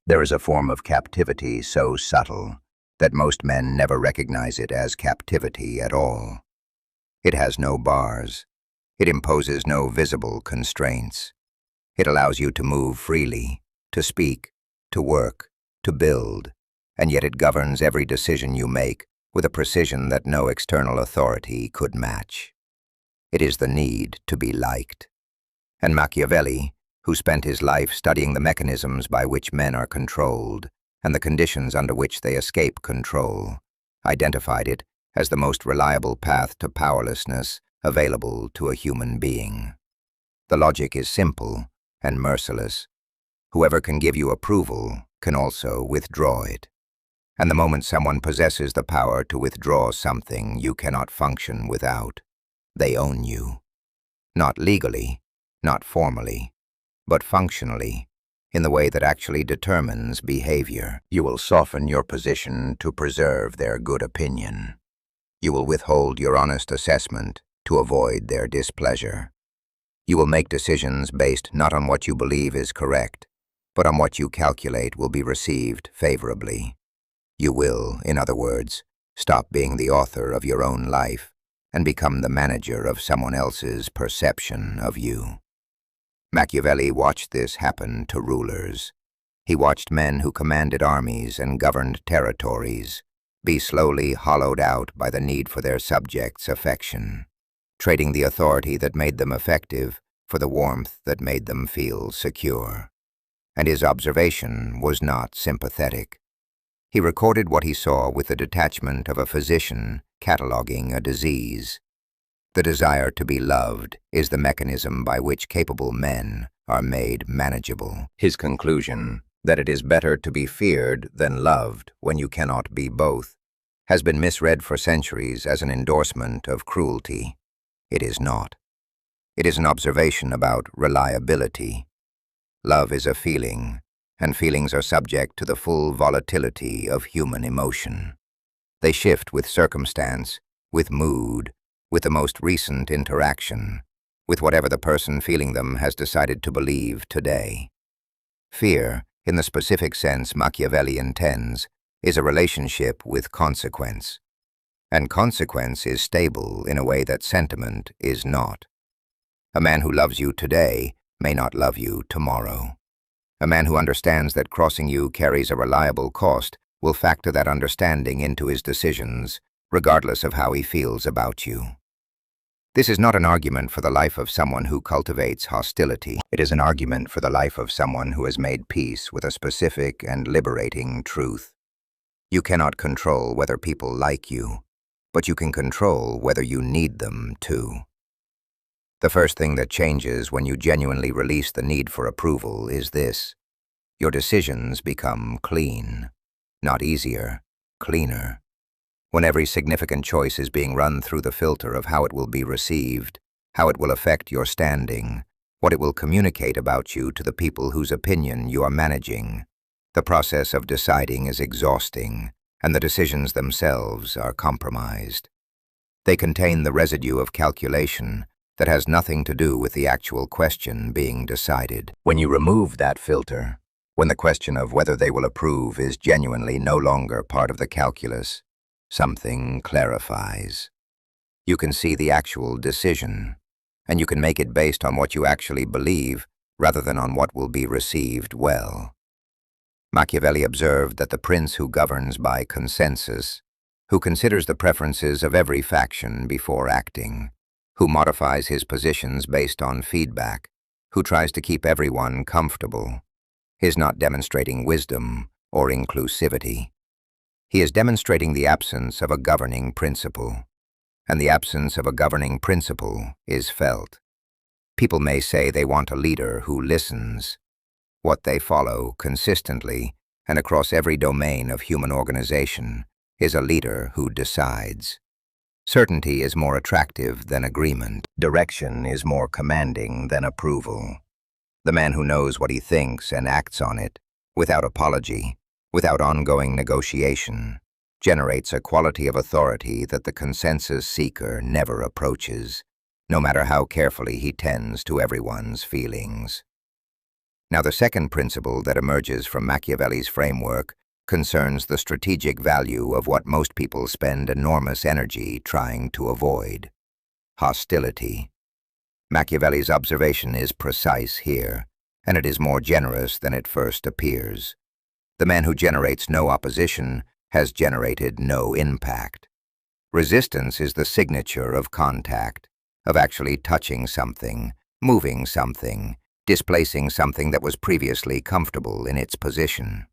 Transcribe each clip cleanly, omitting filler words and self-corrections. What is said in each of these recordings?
There is a form of captivity so subtle that most men never recognize it as captivity at all. It has no bars. It imposes no visible constraints. It allows you to move freely, to speak, to work, to build, and yet it governs every decision you make with a precision that no external authority could match. It is the need to be liked. And Machiavelli, who spent his life studying the mechanisms by which men are controlled and the conditions under which they escape control, identified it as the most reliable path to powerlessness available to a human being. The logic is simple and merciless. Whoever can give you approval can also withdraw it. And the moment someone possesses the power to withdraw something you cannot function without, they own you. Not legally, not formally, but functionally, in the way that actually determines behavior. You will soften your position to preserve their good opinion. You will withhold your honest assessment to avoid their displeasure. You will make decisions based not on what you believe is correct, but on what you calculate will be received favorably. You will, in other words, stop being the author of your own life and become the manager of someone else's perception of you. Machiavelli watched this happen to rulers. He watched men who commanded armies and governed territories be slowly hollowed out by the need for their subjects' affection, trading the authority that made them effective for the warmth that made them feel secure. And his observation was not sympathetic. He recorded what he saw with the detachment of a physician cataloging a disease. The desire to be loved is the mechanism by which capable men are made manageable. His conclusion, that it is better to be feared than loved when you cannot be both, has been misread for centuries as an endorsement of cruelty. It is not. It is an observation about reliability. Love is a feeling, and feelings are subject to the full volatility of human emotion. They shift with circumstance, with mood, with the most recent interaction, with whatever the person feeling them has decided to believe today. Fear, in the specific sense Machiavelli intends, is a relationship with consequence. And consequence is stable in a way that sentiment is not. A man who loves you today may not love you tomorrow. A man who understands that crossing you carries a reliable cost will factor that understanding into his decisions, regardless of how he feels about you. This is not an argument for the life of someone who cultivates hostility. It is an argument for the life of someone who has made peace with a specific and liberating truth. You cannot control whether people like you, but you can control whether you need them to. The first thing that changes when you genuinely release the need for approval is this: your decisions become clean, not easier, cleaner. When every significant choice is being run through the filter of how it will be received, how it will affect your standing, what it will communicate about you to the people whose opinion you are managing, the process of deciding is exhausting, and the decisions themselves are compromised. They contain the residue of calculation that has nothing to do with the actual question being decided. When you remove that filter, when the question of whether they will approve is genuinely no longer part of the calculus, something clarifies. You can see the actual decision, and you can make it based on what you actually believe rather than on what will be received well. Machiavelli observed that the prince who governs by consensus, who considers the preferences of every faction before acting, who modifies his positions based on feedback, who tries to keep everyone comfortable, is not demonstrating wisdom or inclusivity. He is demonstrating the absence of a governing principle, and the absence of a governing principle is felt. People may say they want a leader who listens. What they follow consistently and across every domain of human organization is a leader who decides. Certainty is more attractive than agreement. Direction is more commanding than approval. The man who knows what he thinks and acts on it, without apology, without ongoing negotiation, generates a quality of authority that the consensus seeker never approaches, no matter how carefully he tends to everyone's feelings. Now, the second principle that emerges from Machiavelli's framework concerns the strategic value of what most people spend enormous energy trying to avoid: hostility. Machiavelli's observation is precise here, and it is more generous than it first appears. The man who generates no opposition has generated no impact. Resistance is the signature of contact, of actually touching something, moving something, displacing something that was previously comfortable in its position.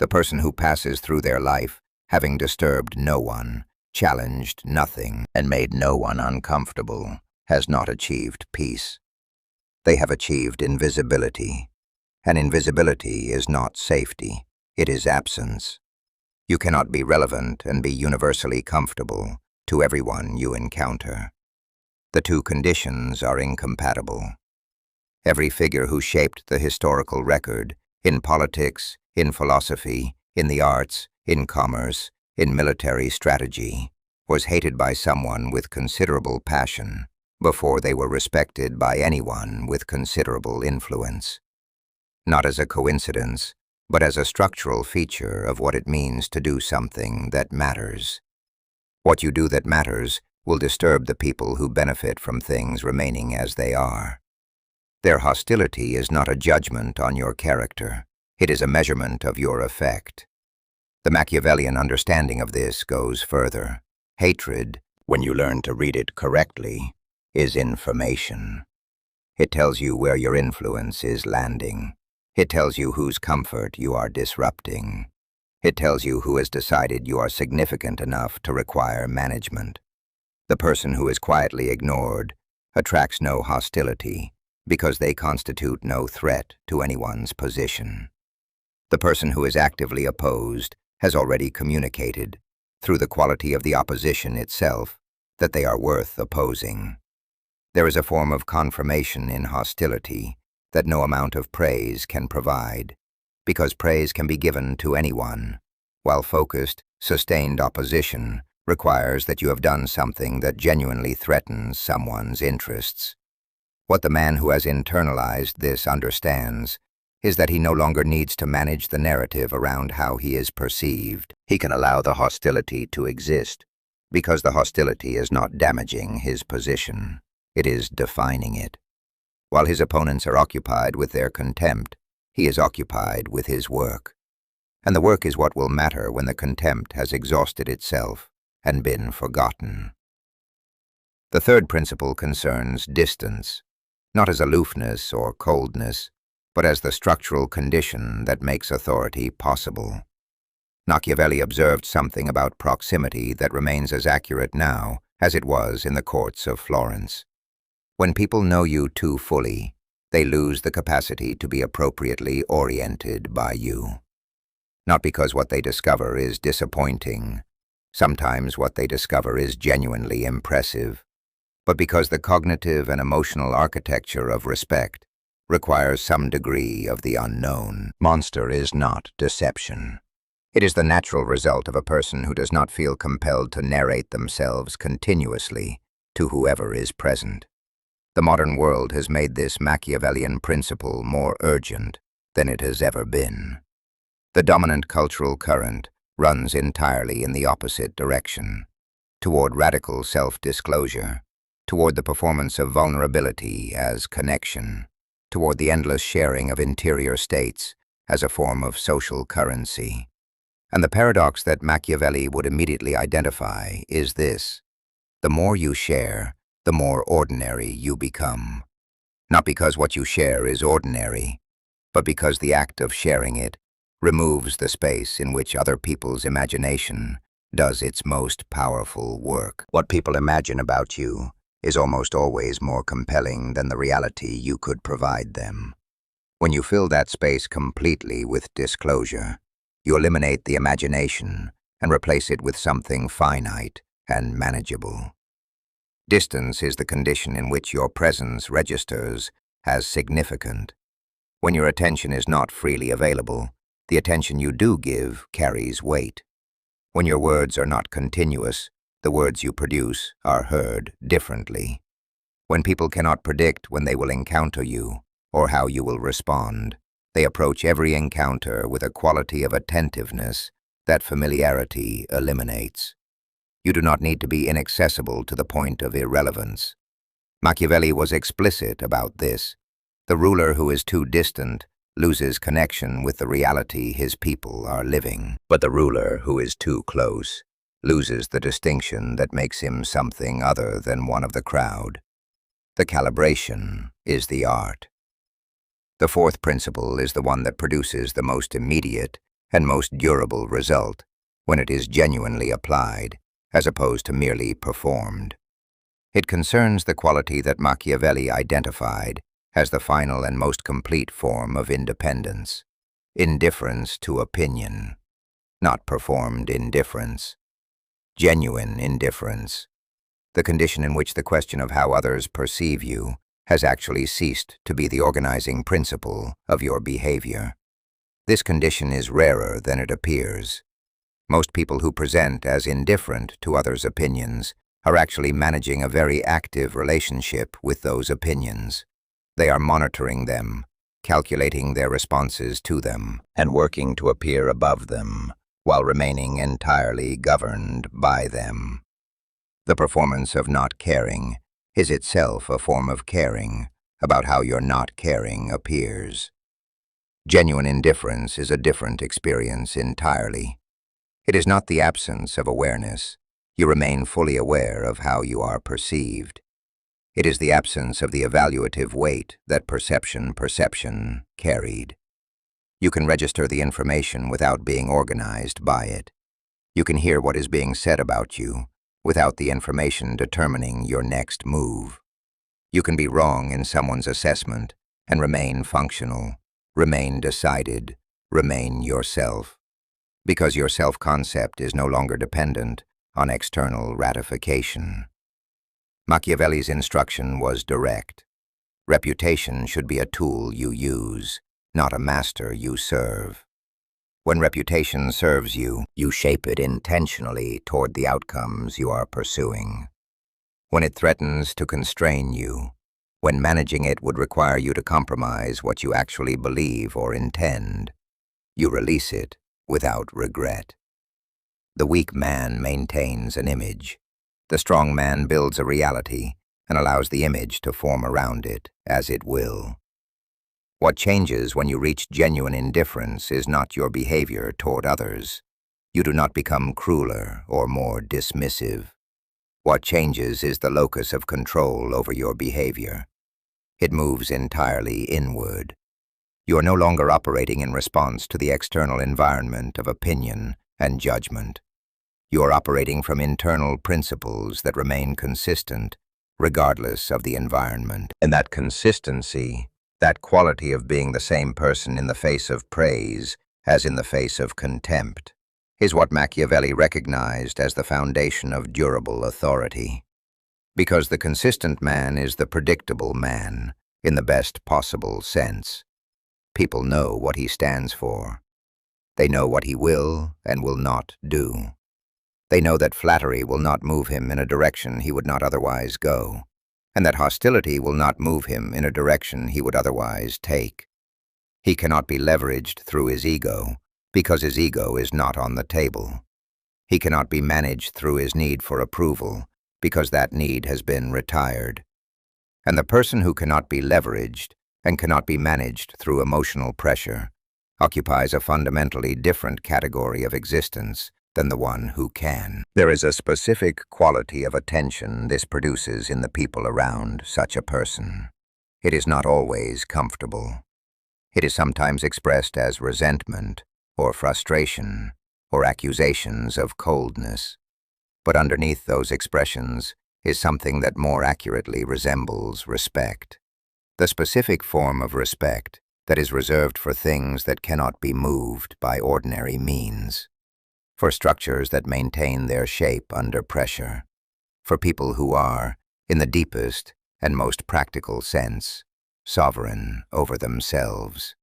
The person who passes through their life, having disturbed no one, challenged nothing, and made no one uncomfortable, has not achieved peace. They have achieved invisibility, and invisibility is not safety, it is absence. You cannot be relevant and be universally comfortable to everyone you encounter. The two conditions are incompatible. Every figure who shaped the historical record, in politics, in philosophy, in the arts, in commerce, in military strategy, was hated by someone with considerable passion before they were respected by anyone with considerable influence. Not as a coincidence, but as a structural feature of what it means to do something that matters. What you do that matters will disturb the people who benefit from things remaining as they are. Their hostility is not a judgment on your character. It is a measurement of your effect. The Machiavellian understanding of this goes further. Hatred, when you learn to read it correctly, is information. It tells you where your influence is landing. It tells you whose comfort you are disrupting. It tells you who has decided you are significant enough to require management. The person who is quietly ignored attracts no hostility because they constitute no threat to anyone's position. The person who is actively opposed has already communicated, through the quality of the opposition itself, that they are worth opposing. There is a form of confirmation in hostility that no amount of praise can provide, because praise can be given to anyone, while focused, sustained opposition requires that you have done something that genuinely threatens someone's interests. What the man who has internalized this understands is that he no longer needs to manage the narrative around how he is perceived. He can allow the hostility to exist, because the hostility is not damaging his position, it is defining it. While his opponents are occupied with their contempt, he is occupied with his work. And the work is what will matter when the contempt has exhausted itself and been forgotten. The third principle concerns distance, not as aloofness or coldness, but as the structural condition that makes authority possible. Machiavelli observed something about proximity that remains as accurate now as it was in the courts of Florence. When people know you too fully, they lose the capacity to be appropriately oriented by you. Not because what they discover is disappointing, sometimes what they discover is genuinely impressive, but because the cognitive and emotional architecture of respect requires some degree of the unknown. Monster is not deception. It is the natural result of a person who does not feel compelled to narrate themselves continuously to whoever is present. The modern world has made this Machiavellian principle more urgent than it has ever been. The dominant cultural current runs entirely in the opposite direction, toward radical self-disclosure, toward the performance of vulnerability as connection, toward the endless sharing of interior states as a form of social currency. And the paradox that Machiavelli would immediately identify is this: the more you share, the more ordinary you become. Not because what you share is ordinary, but because the act of sharing it removes the space in which other people's imagination does its most powerful work. What people imagine about you is almost always more compelling than the reality you could provide them. When you fill that space completely with disclosure, you eliminate the imagination and replace it with something finite and manageable. Distance is the condition in which your presence registers as significant. When your attention is not freely available, the attention you do give carries weight. When your words are not continuous, the words you produce are heard differently. When people cannot predict when they will encounter you, or how you will respond. They approach every encounter with a quality of attentiveness that familiarity eliminates. You do not need to be inaccessible to the point of irrelevance. Machiavelli was explicit about this. The ruler who is too distant loses connection with the reality his people are living, but the ruler who is too close loses the distinction that makes him something other than one of the crowd. The calibration is the art. The fourth principle is the one that produces the most immediate and most durable result when it is genuinely applied, as opposed to merely performed. It concerns the quality that Machiavelli identified as the final and most complete form of independence: indifference to opinion, not performed indifference, genuine indifference, the condition in which the question of how others perceive you has actually ceased to be the organizing principle of your behavior. This condition is rarer than it appears. Most people who present as indifferent to others' opinions are actually managing a very active relationship with those opinions. They are monitoring them, calculating their responses to them, and working to appear above them, while remaining entirely governed by them. The performance of not caring is itself a form of caring about how your not caring appears. Genuine indifference is a different experience entirely. It is not the absence of awareness. You remain fully aware of how you are perceived. It is the absence of the evaluative weight that perception carried. You can register the information without being organized by it. You can hear what is being said about you without the information determining your next move. You can be wrong in someone's assessment and remain functional, remain decided, remain yourself, because your self-concept is no longer dependent on external ratification. Machiavelli's instruction was direct. Reputation should be a tool you use, not a master you serve. When reputation serves you, you shape it intentionally toward the outcomes you are pursuing. When it threatens to constrain you, when managing it would require you to compromise what you actually believe or intend, you release it without regret. The weak man maintains an image. The strong man builds a reality and allows the image to form around it as it will. What changes when you reach genuine indifference is not your behavior toward others. You do not become crueler or more dismissive. What changes is the locus of control over your behavior. It moves entirely inward. You are no longer operating in response to the external environment of opinion and judgment. You are operating from internal principles that remain consistent, regardless of the environment. And that consistency, that quality of being the same person in the face of praise as in the face of contempt, is what Machiavelli recognized as the foundation of durable authority. Because the consistent man is the predictable man, in the best possible sense. People know what he stands for. They know what he will and will not do. They know that flattery will not move him in a direction he would not otherwise go, and that hostility will not move him in a direction he would otherwise take. He cannot be leveraged through his ego, because his ego is not on the table. He cannot be managed through his need for approval, because that need has been retired. And the person who cannot be leveraged and cannot be managed through emotional pressure occupies a fundamentally different category of existence than the one who can. There is a specific quality of attention this produces in the people around such a person. It is not always comfortable. It is sometimes expressed as resentment or frustration or accusations of coldness. But underneath those expressions is something that more accurately resembles respect. The specific form of respect that is reserved for things that cannot be moved by ordinary means, for structures that maintain their shape under pressure, for people who are, in the deepest and most practical sense, sovereign over themselves.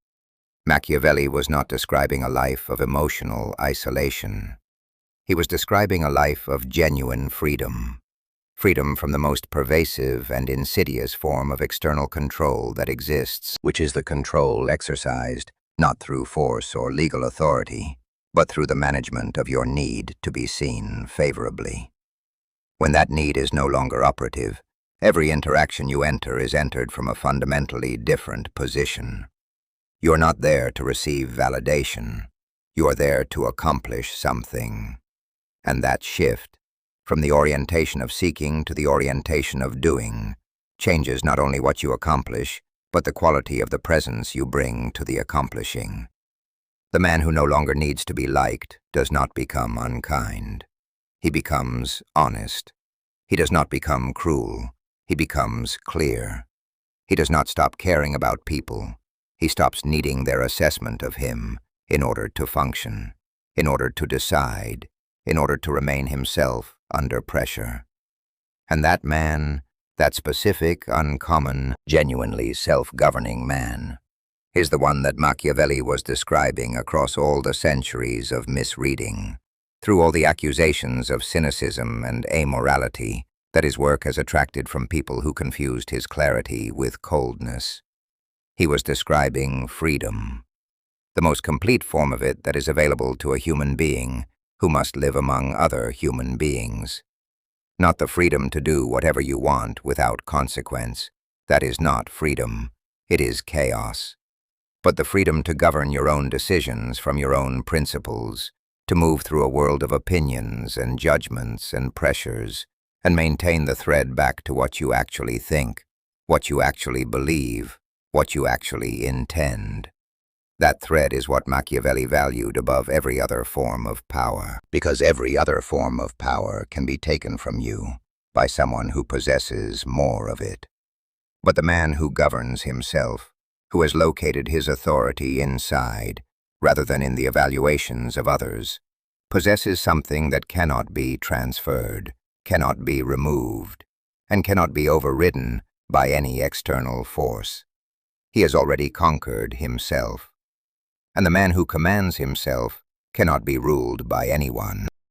Machiavelli was not describing a life of emotional isolation. He was describing a life of genuine freedom. freedom from the most pervasive and insidious form of external control that exists, which is the control exercised not through force or legal authority, but through the management of your need to be seen favorably. When that need is no longer operative, every interaction you enter is entered from a fundamentally different position. You're not there to receive validation. You are there to accomplish something. And that shift, from the orientation of seeking to the orientation of doing, changes not only what you accomplish, but the quality of the presence you bring to the accomplishing. The man who no longer needs to be liked does not become unkind. He becomes honest. He does not become cruel. He becomes clear. He does not stop caring about people. He stops needing their assessment of him in order to function, in order to decide, in order to remain himself under pressure. And that man, that specific, uncommon, genuinely self-governing man, is the one that Machiavelli was describing across all the centuries of misreading, through all the accusations of cynicism and amorality that his work has attracted from people who confused his clarity with coldness. He was describing freedom, the most complete form of it that is available to a human being who must live among other human beings. Not the freedom to do whatever you want without consequence. That is not freedom. It is chaos. But the freedom to govern your own decisions from your own principles, to move through a world of opinions and judgments and pressures, and maintain the thread back to what you actually think, what you actually believe, what you actually intend. That thread is what Machiavelli valued above every other form of power, because every other form of power can be taken from you by someone who possesses more of it. But the man who governs himself, who has located his authority inside, rather than in the evaluations of others, possesses something that cannot be transferred, cannot be removed, and cannot be overridden by any external force. He has already conquered himself. And the man who commands himself cannot be ruled by anyone.